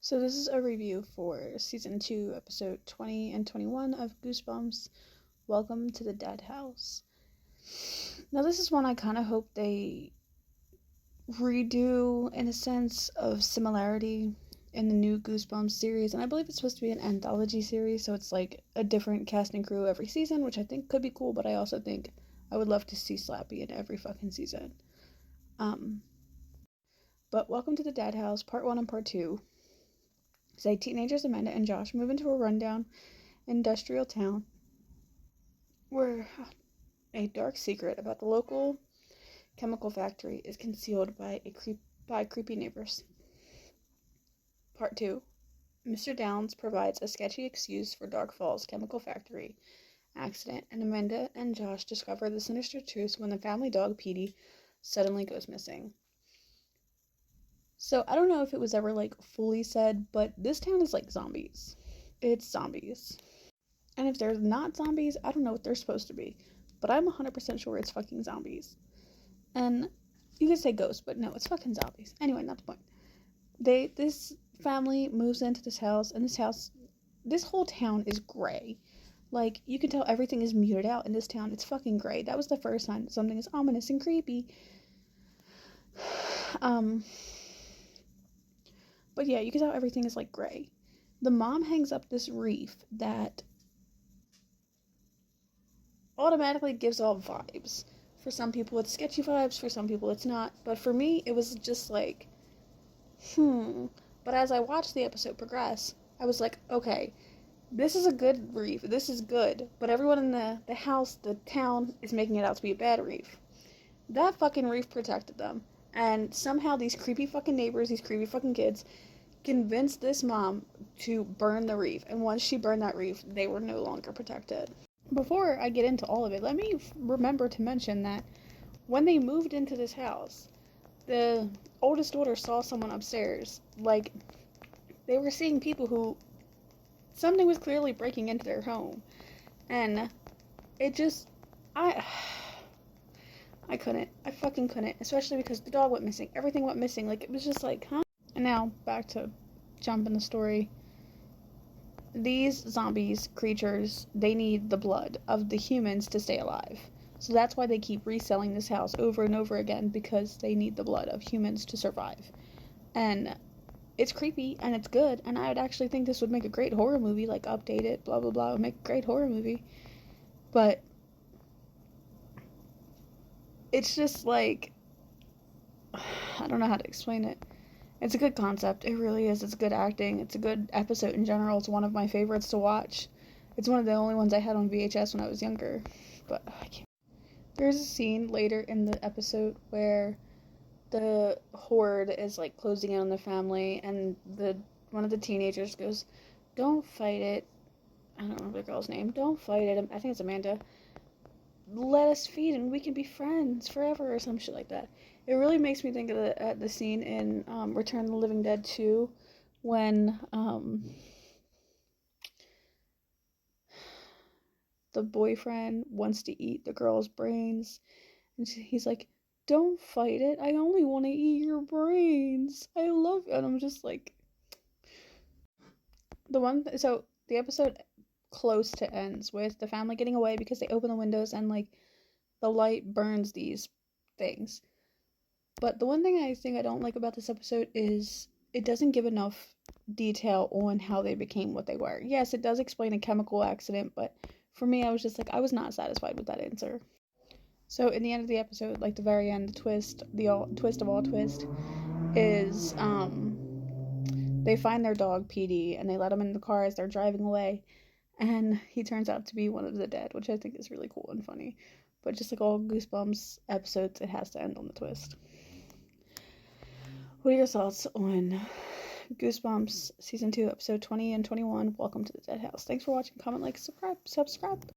So this is a review for season 2, episode 20 and 21 of Goosebumps. Welcome to the Dead House. Now this is one I kind of hope they redo in a sense of similarity in the new Goosebumps series, and I believe it's supposed to be an anthology series, so it's like a different cast and crew every season, which I think could be cool, but I also think I would love to see Slappy in every fucking season. But welcome to the Dead House, part 1 and part 2. Say teenagers Amanda and Josh move into a rundown industrial town where a dark secret about the local chemical factory is concealed by creepy neighbors. Part 2. Mr. Downs provides a sketchy excuse for Dark Falls chemical factory accident, and Amanda and Josh discover the sinister truth when the family dog Petey suddenly goes missing. So I don't know if it was ever fully said, but this town is like zombies. It's zombies. And if they're not zombies, I don't know what they're supposed to be. But I'm 100% sure it's fucking zombies. And you could say ghosts, but no, it's fucking zombies. Anyway, not the point. This family moves into this house, and this whole town is gray. Like, you can tell everything is muted out in this town. It's fucking gray. That was the first sign that something is ominous and creepy. But yeah, you can tell everything is gray. The mom hangs up this wreath that automatically gives off vibes. For some people it's sketchy vibes, for some people it's not, but for me it was just but as I watched the episode progress, I was like, okay, this is a good reef, this is good, but everyone in the house, the town, is making it out to be a bad reef. That fucking reef protected them, and somehow these creepy fucking neighbors, these creepy fucking kids, convinced this mom to burn the reef, and once she burned that reef, they were no longer protected. Before I get into all of it, let me remember to mention that when they moved into this house, the oldest daughter saw someone upstairs. They were seeing people who... something was clearly breaking into their home. And it just... I couldn't. I fucking couldn't. Especially because the dog went missing. Everything went missing. It was just huh? And now, back to jump in the story. These zombies, creatures, they need the blood of the humans to stay alive. So that's why they keep reselling this house over and over again, because they need the blood of humans to survive. And it's creepy, and it's good, and I would actually think this would make a great horror movie, update it, blah blah blah, would make a great horror movie. But it's just I don't know how to explain it. It's a good concept. It really is. It's good acting. It's a good episode in general. It's one of my favorites to watch. It's one of the only ones I had on VHS when I was younger. But I can't. There's a scene later in the episode where the horde is closing in on the family, and one of the teenagers goes, "Don't fight it." I don't remember the girl's name. "Don't fight it." I think it's Amanda. "Let us feed and we can be friends forever," or some shit like that. It really makes me think of the scene in Return of the Living Dead 2 when the boyfriend wants to eat the girl's brains, and he's like, "Don't fight it, I only want to eat your brains, I love you." And I'm just so the episode close to ends with the family getting away because they open the windows and the light burns these things. But the one thing I think I don't like about this episode is it doesn't give enough detail on how they became what they were. Yes, it does explain a chemical accident, but for me, I was just I was not satisfied with that answer. So in the end of the episode, the very end, the twist of all twist is they find their dog Petey and they let him in the car as they're driving away, and he turns out to be one of the dead, which I think is really cool and funny. But just all Goosebumps episodes, it has to end on the twist. What are your thoughts on Goosebumps Season 2, Episode 20 and 21, Welcome to the Dead House? Thanks for watching. Comment, subscribe.